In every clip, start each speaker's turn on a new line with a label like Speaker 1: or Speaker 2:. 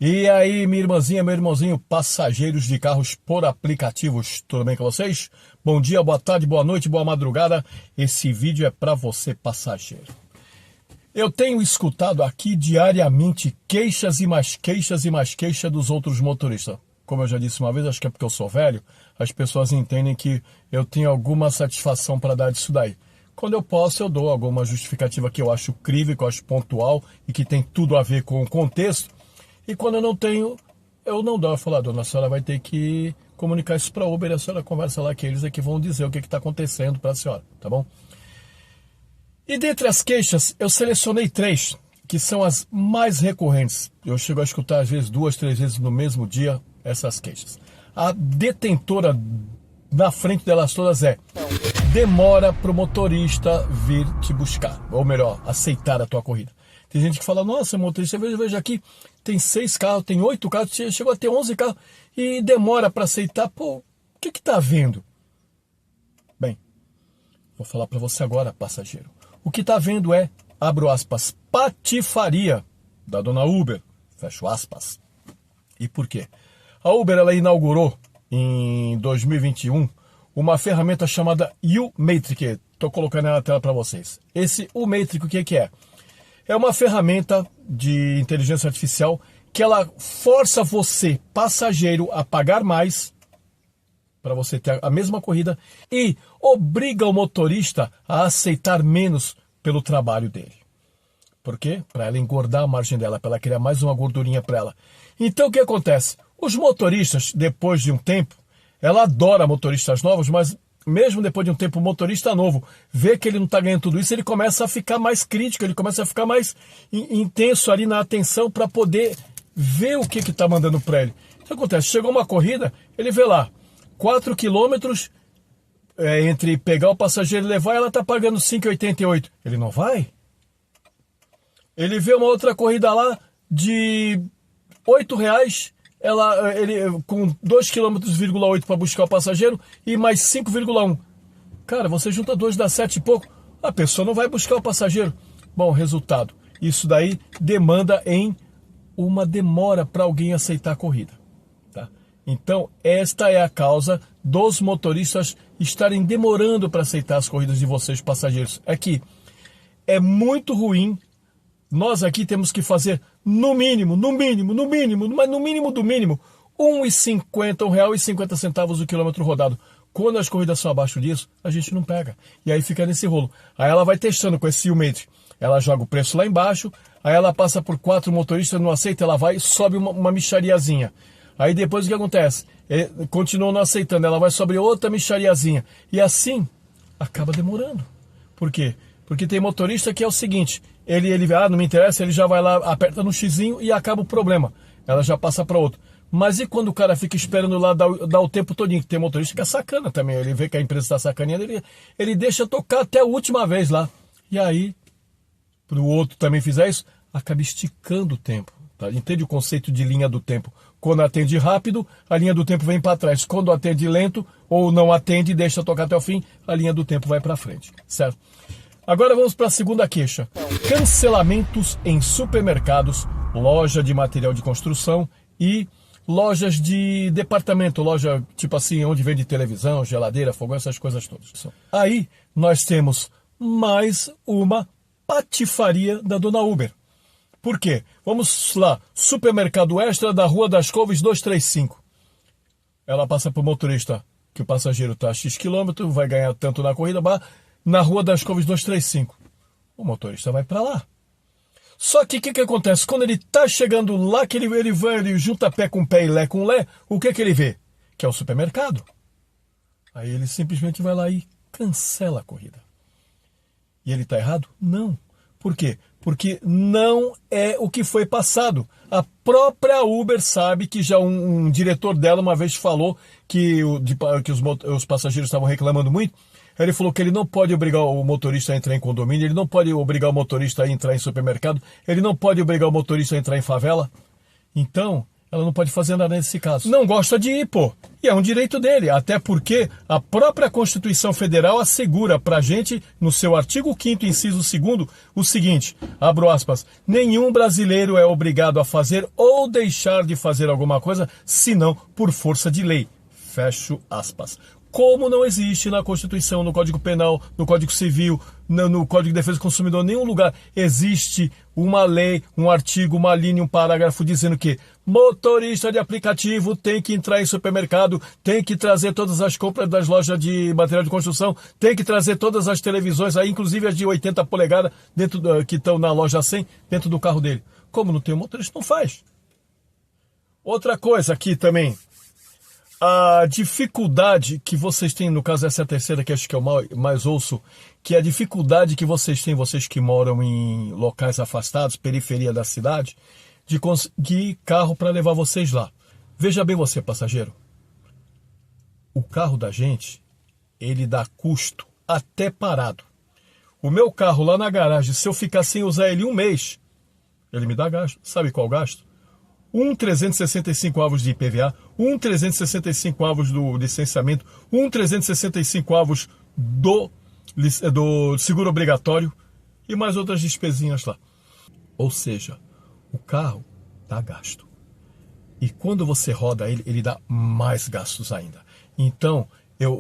Speaker 1: E aí, minha irmãzinha, meu irmãozinho, passageiros de carros por aplicativos, tudo bem com vocês? Bom dia, boa tarde, boa noite, boa madrugada. Esse vídeo é para você, passageiro. Eu tenho escutado aqui diariamente queixas e mais queixas e mais queixas dos outros motoristas. Como eu já disse uma vez, acho que é porque eu sou velho, as pessoas entendem que eu tenho alguma satisfação para dar disso daí. Quando eu posso, eu dou alguma justificativa que eu acho crível, que eu acho pontual e que tem tudo a ver com o contexto. E quando eu não tenho, eu não dou. Eu falo, dona, a senhora vai ter que comunicar isso para a Uber, a senhora conversa lá que eles é que vão dizer o que está acontecendo para a senhora, tá bom? E dentre as queixas, eu selecionei 3, que são as mais recorrentes. Eu chego a escutar às vezes 2, 3 vezes no mesmo dia essas queixas. A detentora na frente delas todas é: demora para o motorista vir te buscar, ou melhor, aceitar a tua corrida. Tem gente que fala, nossa, motorista, veja aqui, tem 6 carros, tem 8 carros, chegou a ter 11 carros e demora para aceitar. Pô, o que está havendo? Bem, vou falar para você agora, passageiro. O que está havendo é, abro aspas, patifaria da dona Uber, fecho aspas. E por quê? A Uber, ela inaugurou em 2021 uma ferramenta chamada U-Matrix. Estou colocando na tela para vocês. Esse U-Matrix, o que é? É uma ferramenta de inteligência artificial que ela força você, passageiro, a pagar mais para você ter a mesma corrida e obriga o motorista a aceitar menos pelo trabalho dele. Por quê? Para ela engordar a margem dela, para ela criar mais uma gordurinha para ela. Então o que acontece? Os motoristas, depois de um tempo, ela adora motoristas novos, mas mesmo depois de um tempo, o motorista novo vê que ele não está ganhando tudo isso, ele começa a ficar mais crítico, ele começa a ficar mais intenso ali na atenção para poder ver o que está mandando para ele. O que acontece? Chegou uma corrida, ele vê lá, 4 quilômetros entre pegar o passageiro e levar, ela está pagando 5,88. Ele não vai? Ele vê uma outra corrida lá de R$8, ele com 2,8 km para buscar o passageiro e mais 5,1. Cara, você junta 2, dá 7 e pouco. A pessoa não vai buscar o passageiro. Bom, resultado. Isso daí demanda em uma demora para alguém aceitar a corrida. Tá? Então, esta é a causa dos motoristas estarem demorando para aceitar as corridas de vocês, passageiros. É que é muito ruim. Nós aqui temos que fazer no mínimo, mas no mínimo do mínimo, R$1,50 o quilômetro rodado. Quando as corridas são abaixo disso, a gente não pega. E aí fica nesse rolo. Aí ela vai testando com esse U-Matrix. Ela joga o preço lá embaixo, aí ela passa por 4 motoristas, não aceita, ela vai e sobe uma mixariazinha. Aí depois o que acontece? Continua não aceitando, ela vai sobre outra mixariazinha. E assim, acaba demorando. Por quê? Porque tem motorista que é o seguinte, ele não me interessa, ele já vai lá, aperta no xizinho e acaba o problema. Ela já passa para outro. Mas e quando o cara fica esperando lá, dá o tempo todinho? Que tem motorista que é sacana também, ele vê que a empresa está sacaneando, ele deixa tocar até a última vez lá. E aí, para o outro também fizer isso, acaba esticando o tempo. Tá? Entende o conceito de linha do tempo? Quando atende rápido, a linha do tempo vem para trás. Quando atende lento ou não atende e deixa tocar até o fim, a linha do tempo vai para frente, certo? Agora vamos para a segunda queixa. Cancelamentos em supermercados, loja de material de construção e lojas de departamento, loja tipo assim, onde vende televisão, geladeira, fogão, essas coisas todas. Aí nós temos mais uma patifaria da dona Uber. Por quê? Vamos lá, supermercado Extra da Rua das Couves 235. Ela passa para o motorista que o passageiro está a X quilômetro, vai ganhar tanto na corrida, na Rua das Couves 235. O motorista vai para lá. Só que o que acontece? Quando ele está chegando lá, que ele junta pé com pé e lé com lé, o que ele vê? Que é o supermercado. Aí ele simplesmente vai lá e cancela a corrida. E ele está errado? Não. Por quê? Porque não é o que foi passado. A própria Uber sabe que já um diretor dela uma vez falou que os passageiros estavam reclamando muito. Ele falou que ele não pode obrigar o motorista a entrar em condomínio, ele não pode obrigar o motorista a entrar em supermercado, ele não pode obrigar o motorista a entrar em favela. Então, Ela não pode fazer nada nesse caso. Não gosta de ir, pô. E é um direito dele, até porque a própria Constituição Federal assegura pra gente, no seu artigo 5º, inciso 2º, o seguinte, abro aspas, nenhum brasileiro é obrigado a fazer ou deixar de fazer alguma coisa, senão por força de lei. Fecho aspas. Como não existe na Constituição, no Código Penal, no Código Civil, no Código de Defesa do Consumidor, em nenhum lugar existe uma lei, um artigo, uma linha, um parágrafo dizendo que motorista de aplicativo tem que entrar em supermercado, tem que trazer todas as compras das lojas de material de construção, tem que trazer todas as televisões, aí, inclusive as de 80 polegadas que estão na loja 100, dentro do carro dele. Como não tem o motorista, não faz. Outra coisa aqui também. A dificuldade que vocês têm, no caso essa é a terceira que acho que eu mais ouço, que é a dificuldade que vocês têm, vocês que moram em locais afastados, periferia da cidade, de conseguir carro para levar vocês lá. Veja bem você, passageiro. O carro da gente, ele dá custo até parado. O meu carro lá na garagem, se eu ficar sem usar ele um mês, ele me dá gasto. Sabe qual gasto? 365 avos de IPVA, 365 avos do licenciamento, 365 avos do seguro obrigatório e mais outras despesinhas lá. Ou seja, o carro dá gasto. E quando você roda ele, ele dá mais gastos ainda. Então,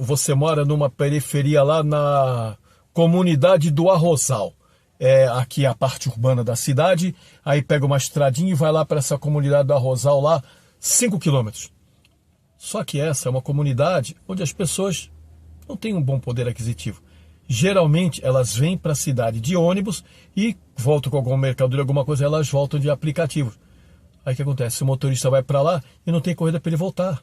Speaker 1: você mora numa periferia lá na comunidade do Arrozal. Aqui é a parte urbana da cidade, aí pega uma estradinha e vai lá para essa comunidade do Arrozal lá, 5 quilômetros. Só que essa é uma comunidade onde as pessoas não têm um bom poder aquisitivo. Geralmente elas vêm para a cidade de ônibus e voltam com alguma mercadoria, alguma coisa, elas voltam de aplicativos. Aí o que acontece? O motorista vai para lá e não tem corrida para ele voltar.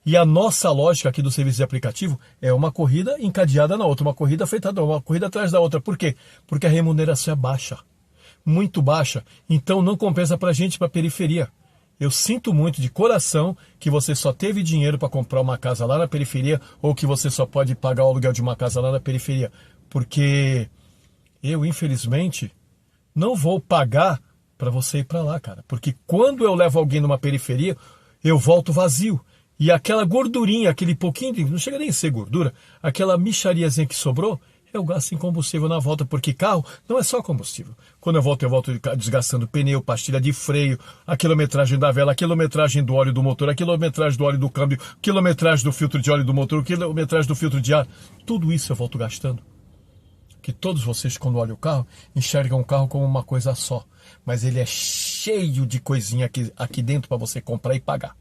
Speaker 1: E a nossa lógica aqui do serviço de aplicativo é uma corrida encadeada na outra, uma corrida feita, uma corrida atrás da outra. Por quê? Porque a remuneração é baixa, muito baixa. Então não compensa para a gente, para a periferia. Eu sinto muito de coração que você só teve dinheiro para comprar uma casa lá na periferia ou que você só pode pagar o aluguel de uma casa lá na periferia. Porque eu, infelizmente, não vou pagar para você ir para lá, cara. Porque quando eu levo alguém numa periferia, eu volto vazio. E aquela gordurinha, aquele pouquinho, não chega nem a ser gordura, aquela mixariazinha que sobrou, eu gasto em combustível na volta, porque carro não é só combustível. Quando eu volto desgastando pneu, pastilha de freio, a quilometragem da vela, a quilometragem do óleo do motor, a quilometragem do óleo do câmbio, a quilometragem do filtro de óleo do motor, a quilometragem do filtro de ar. Tudo isso eu volto gastando. Que todos vocês, quando olham o carro, enxergam o carro como uma coisa só. Mas ele é cheio de coisinha aqui dentro para você comprar e pagar.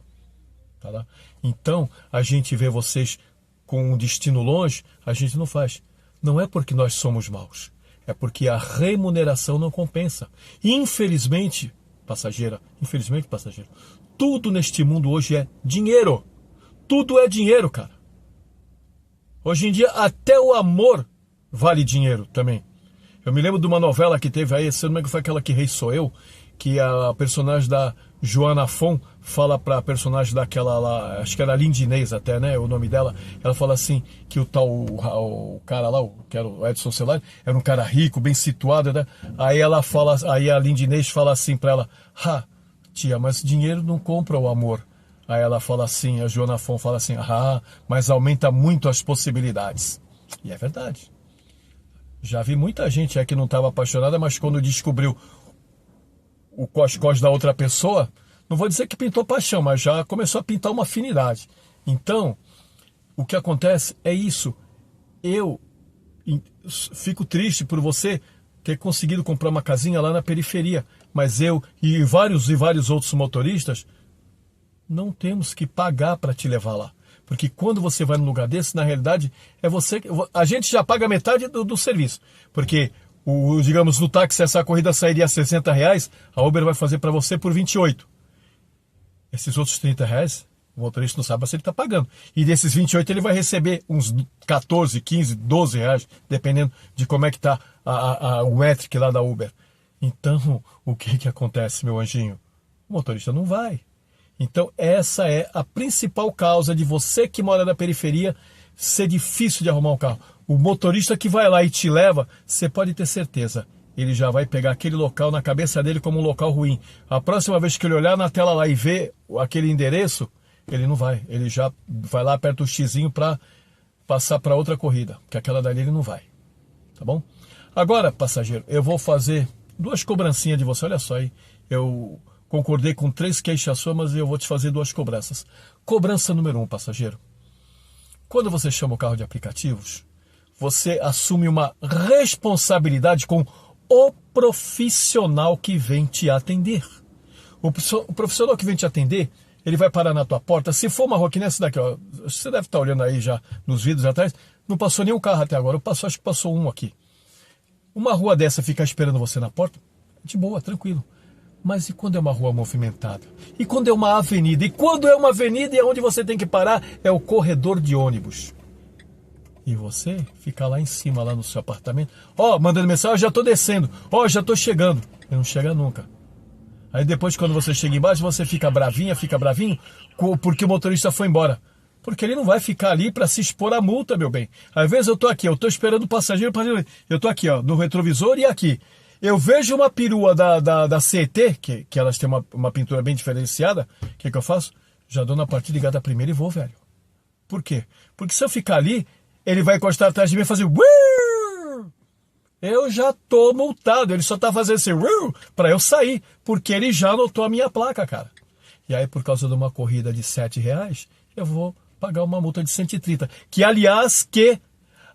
Speaker 1: Tá? Então, a gente vê vocês com um destino longe, a gente não faz. Não é porque nós somos maus, é porque a remuneração não compensa. Infelizmente, passageiro, tudo neste mundo hoje é dinheiro. Tudo é dinheiro, cara. Hoje em dia, até o amor vale dinheiro também. Eu me lembro de uma novela que teve aí, se não me engano foi aquela que Rei Sou Eu, que a personagem da Joana Fon fala para a personagem daquela lá, acho que era Lindinês até, né, o nome dela, ela fala assim, que o cara lá, que era o Edson Celari, era um cara rico, bem situado, né, aí a Lindinês fala assim para ela, tia, mas dinheiro não compra o amor. Aí ela fala assim, a Joana Fon fala assim, mas aumenta muito as possibilidades. E é verdade. Já vi muita gente que não estava apaixonada, mas quando descobriu o cos da outra pessoa, não vou dizer que pintou paixão, mas já começou a pintar uma afinidade. Então, o que acontece é isso. Eu fico triste por você ter conseguido comprar uma casinha lá na periferia, mas eu e vários outros motoristas não temos que pagar para te levar lá. Porque quando você vai num lugar desse, na realidade, a gente já paga metade do serviço. Porque digamos, no táxi, essa corrida sairia a R$60, a Uber vai fazer para você por 28. Esses outros R$30, o motorista não sabe se ele está pagando. E desses 28 ele vai receber uns 14, 15, 12 reais, dependendo de como é que está o métrico lá da Uber. Então, o que acontece, meu anjinho? O motorista não vai. Então, essa é a principal causa de você que mora na periferia ser difícil de arrumar um carro. O motorista que vai lá e te leva, você pode ter certeza, ele já vai pegar aquele local na cabeça dele como um local ruim. A próxima vez que ele olhar na tela lá e ver aquele endereço, ele não vai. Ele já vai lá, aperta o xizinho para passar para outra corrida, porque aquela dali ele não vai. Tá bom? Agora, passageiro, eu vou fazer 2 cobrancinhas de você. Olha só aí, eu concordei com 3 queixas suas, mas eu vou te fazer 2 cobranças. Cobrança número 1, passageiro. Quando você chama o carro de aplicativos, você assume uma responsabilidade com o profissional que vem te atender. O profissional que vem te atender, ele vai parar na tua porta. Se for uma rua que nessa daqui, ó, você deve estar olhando aí já nos vídeos atrás, não passou nenhum carro até agora. Acho que passou um aqui. Uma rua dessa ficar esperando você na porta, de boa, tranquilo. Mas e quando é uma rua movimentada? E quando é uma avenida? E quando é uma avenida e onde você tem que parar é o corredor de ônibus. E você fica lá em cima, lá no seu apartamento, mandando mensagem, já estou descendo, já estou chegando. E não chega nunca. Aí depois, quando você chega embaixo, você fica bravinho, porque o motorista foi embora. Porque ele não vai ficar ali para se expor à multa, meu bem. Às vezes eu estou aqui, eu estou esperando o passageiro, eu estou aqui, no retrovisor e aqui. Eu vejo uma perua da CET, que elas têm uma pintura bem diferenciada, o que eu faço? Já dou na partida ligada primeiro e vou, velho. Por quê? Porque se eu ficar ali, ele vai encostar atrás de mim e fazer... Eu já tô multado, ele só tá fazendo assim... para eu sair, porque ele já anotou a minha placa, cara. E aí, por causa de uma corrida de R$7, eu vou pagar uma multa de 130. Que, aliás,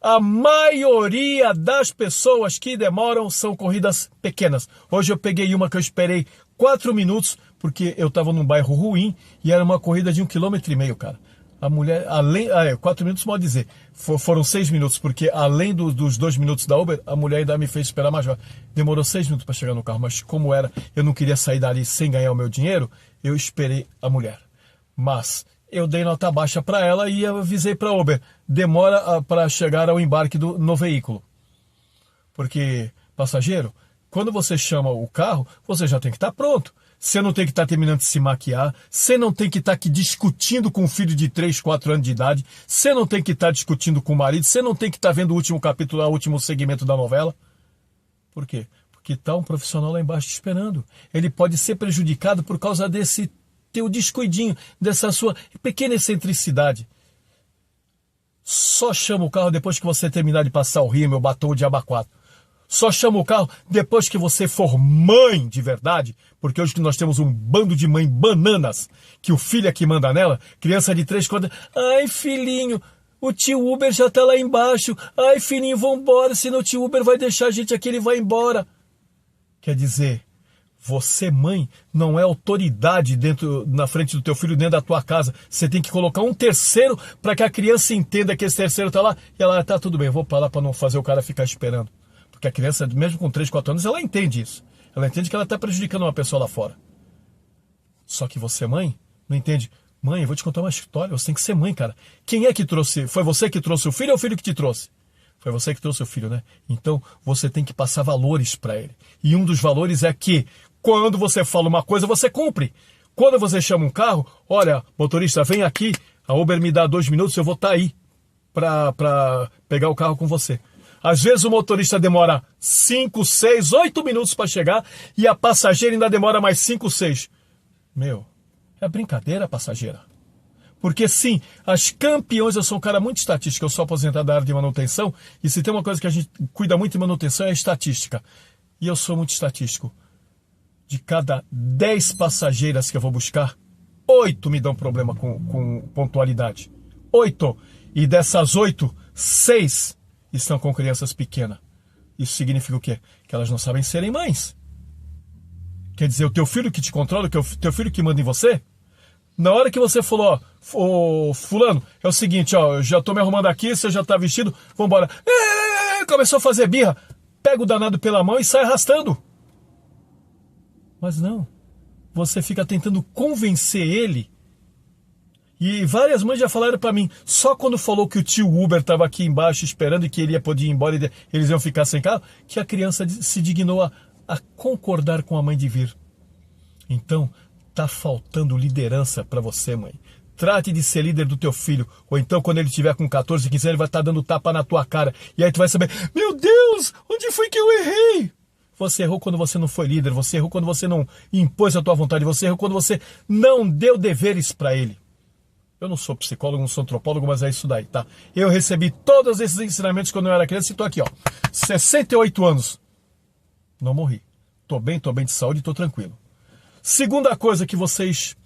Speaker 1: a maioria das pessoas que demoram são corridas pequenas. Hoje eu peguei uma que eu esperei 4 minutos, porque eu estava num bairro ruim e era uma corrida de 1,5 km, cara. A mulher, 4 minutos, pode dizer, foram 6 minutos, porque além dos 2 minutos da Uber, a mulher ainda me fez esperar mais. Demorou 6 minutos para chegar no carro, mas como eu não queria sair dali sem ganhar o meu dinheiro, eu esperei a mulher. Mas eu dei nota baixa para ela e avisei para a Uber, demora para chegar ao embarque no veículo. Porque, passageiro, quando você chama o carro, você já tem que estar pronto. Você não tem que estar terminando de se maquiar, você não tem que estar aqui discutindo com um filho de 3, 4 anos de idade, você não tem que estar discutindo com o marido, você não tem que estar vendo o último capítulo, o último segmento da novela. Por quê? Porque está um profissional lá embaixo te esperando. Ele pode ser prejudicado por causa desse teu descuidinho, dessa sua pequena excentricidade. Só chama o carro depois que você terminar de passar o rímel, o batom, o diabo 4. Só chama o carro depois que você for mãe de verdade, porque hoje nós temos um bando de mãe bananas, que o filho é que manda nela, criança de 3, 4... Ai, filhinho, o tio Uber já tá lá embaixo. Ai, filhinho, vambora, senão o tio Uber vai deixar a gente aqui, ele vai embora. Quer dizer... Você, mãe, não é autoridade na frente do teu filho, dentro da tua casa. Você tem que colocar um terceiro para que a criança entenda que esse terceiro está lá. E ela, tá tudo bem, eu vou para lá para não fazer o cara ficar esperando. Porque a criança, mesmo com 3, 4 anos, ela entende isso. Ela entende que ela está prejudicando uma pessoa lá fora. Só que você, mãe, não entende. Mãe, eu vou te contar uma história, você tem que ser mãe, cara. Quem é que trouxe? Foi você que trouxe o filho ou o filho que te trouxe? Foi você que trouxe o filho, né? Então, você tem que passar valores para ele. E um dos valores é que, quando você fala uma coisa, você cumpre. Quando você chama um carro, olha, motorista, vem aqui, a Uber me dá 2 minutos, eu vou estar aí para pegar o carro com você. Às vezes o motorista demora 5, 6, 8 minutos para chegar e a passageira ainda demora mais 5, 6. Meu, é brincadeira, passageira. Porque sim, as campeões, eu sou um cara muito estatístico, eu sou aposentado da área de manutenção, e se tem uma coisa que a gente cuida muito de manutenção é a estatística. E eu sou muito estatístico. De cada 10 passageiras que eu vou buscar, 8 me dão problema com pontualidade. 8. E dessas 8, 6 estão com crianças pequenas. Isso significa o quê? Que elas não sabem serem mães. Quer dizer, o teu filho que te controla, o teu filho que manda em você, na hora que você falou, ó, fulano, é o seguinte, ó, eu já tô me arrumando aqui, você já tá vestido, vambora. Começou a fazer birra, pega o danado pela mão e sai arrastando. Mas não, você fica tentando convencer ele. E várias mães já falaram para mim, só quando falou que o tio Uber estava aqui embaixo esperando e que ele ia poder ir embora e eles iam ficar sem carro, que a criança se dignou a concordar com a mãe de vir. Então, tá faltando liderança para você, mãe. Trate de ser líder do teu filho, ou então quando ele tiver com 14, 15 anos, ele vai estar dando tapa na tua cara. E aí tu vai saber, meu Deus, onde foi que eu errei? Você errou quando você não foi líder, você errou quando você não impôs a tua vontade, você errou quando você não deu deveres para ele. Eu não sou psicólogo, não sou antropólogo, mas é isso daí, tá? Eu recebi todos esses ensinamentos quando eu era criança e tô aqui, ó. 68 anos. Não morri. Tô bem de saúde, tô tranquilo. Segunda coisa que vocês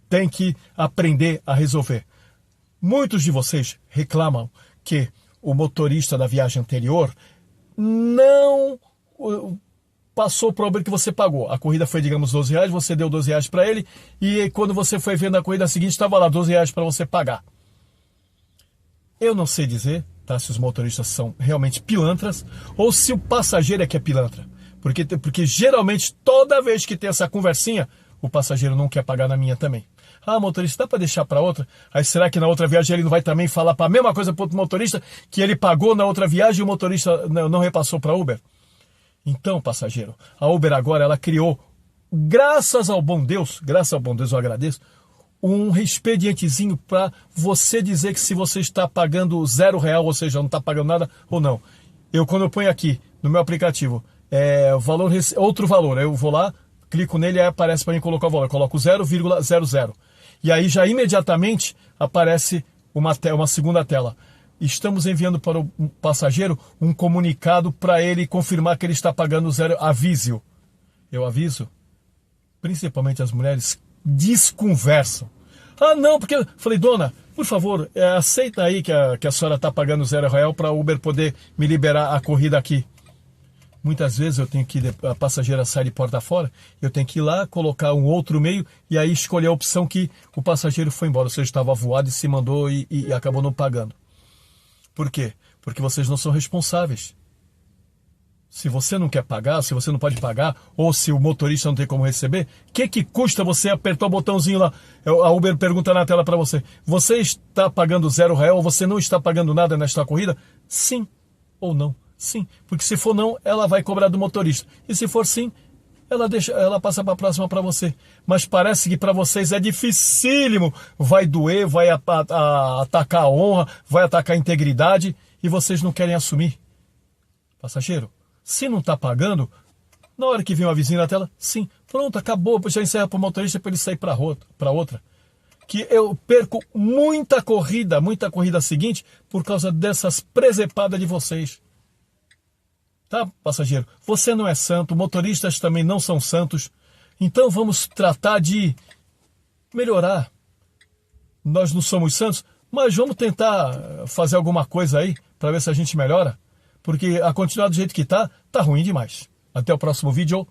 Speaker 1: têm que aprender a resolver. Muitos de vocês reclamam que o motorista da viagem anterior não passou para o Uber que você pagou. A corrida foi, digamos, R$12, você deu R$12 para ele e quando você foi ver na corrida seguinte, estava lá R$12 para você pagar. Eu não sei dizer, tá, se os motoristas são realmente pilantras ou se o passageiro é que é pilantra. Porque geralmente, toda vez que tem essa conversinha, o passageiro não quer pagar na minha também. Ah, motorista, dá para deixar para outra? Aí será que na outra viagem ele não vai também falar para a mesma coisa para outro motorista que ele pagou na outra viagem e o motorista não repassou para a Uber? Então, passageiro, a Uber agora ela criou, graças ao bom Deus eu agradeço, um expedientezinho para você dizer que se você está pagando R$0, ou seja, não está pagando nada ou não. Quando eu ponho aqui no meu aplicativo outro valor, eu vou lá, clico nele e aí aparece para mim colocar o valor. Eu coloco 0,00. E aí já imediatamente aparece uma segunda tela. Estamos enviando para o passageiro um comunicado para ele confirmar que ele está pagando zero. Avise-o. Eu aviso. Principalmente as mulheres desconversam. Ah, não, porque... Falei, dona, por favor, aceita aí que a senhora está pagando R$0 para o Uber poder me liberar a corrida aqui. Muitas vezes eu tenho que, a passageira sai de porta fora, eu tenho que ir lá, colocar um outro meio e aí escolher a opção que o passageiro foi embora. Ou seja, estava avoado e se mandou e acabou não pagando. Por quê? Porque vocês não são responsáveis. Se você não quer pagar, se você não pode pagar, ou se o motorista não tem como receber, o que custa você apertar o botãozinho lá? A Uber pergunta na tela para você, você está pagando R$0 ou você não está pagando nada nesta corrida? Sim ou não? Sim, porque se for não, ela vai cobrar do motorista. E se for sim, ela passa para a próxima para você. Mas parece que para vocês é dificílimo. Vai doer, vai atacar a honra, vai atacar a integridade e vocês não querem assumir. Passageiro, se não está pagando, na hora que vem uma vizinha na tela, sim, pronto, acabou, já encerra para o motorista para ele sair para outra. Que eu perco muita corrida seguinte por causa dessas presepadas de vocês. Tá, passageiro? Você não é santo, motoristas também não são santos. Então vamos tratar de melhorar. Nós não somos santos, mas vamos tentar fazer alguma coisa aí para ver se a gente melhora. Porque a continuar do jeito que tá ruim demais. Até o próximo vídeo.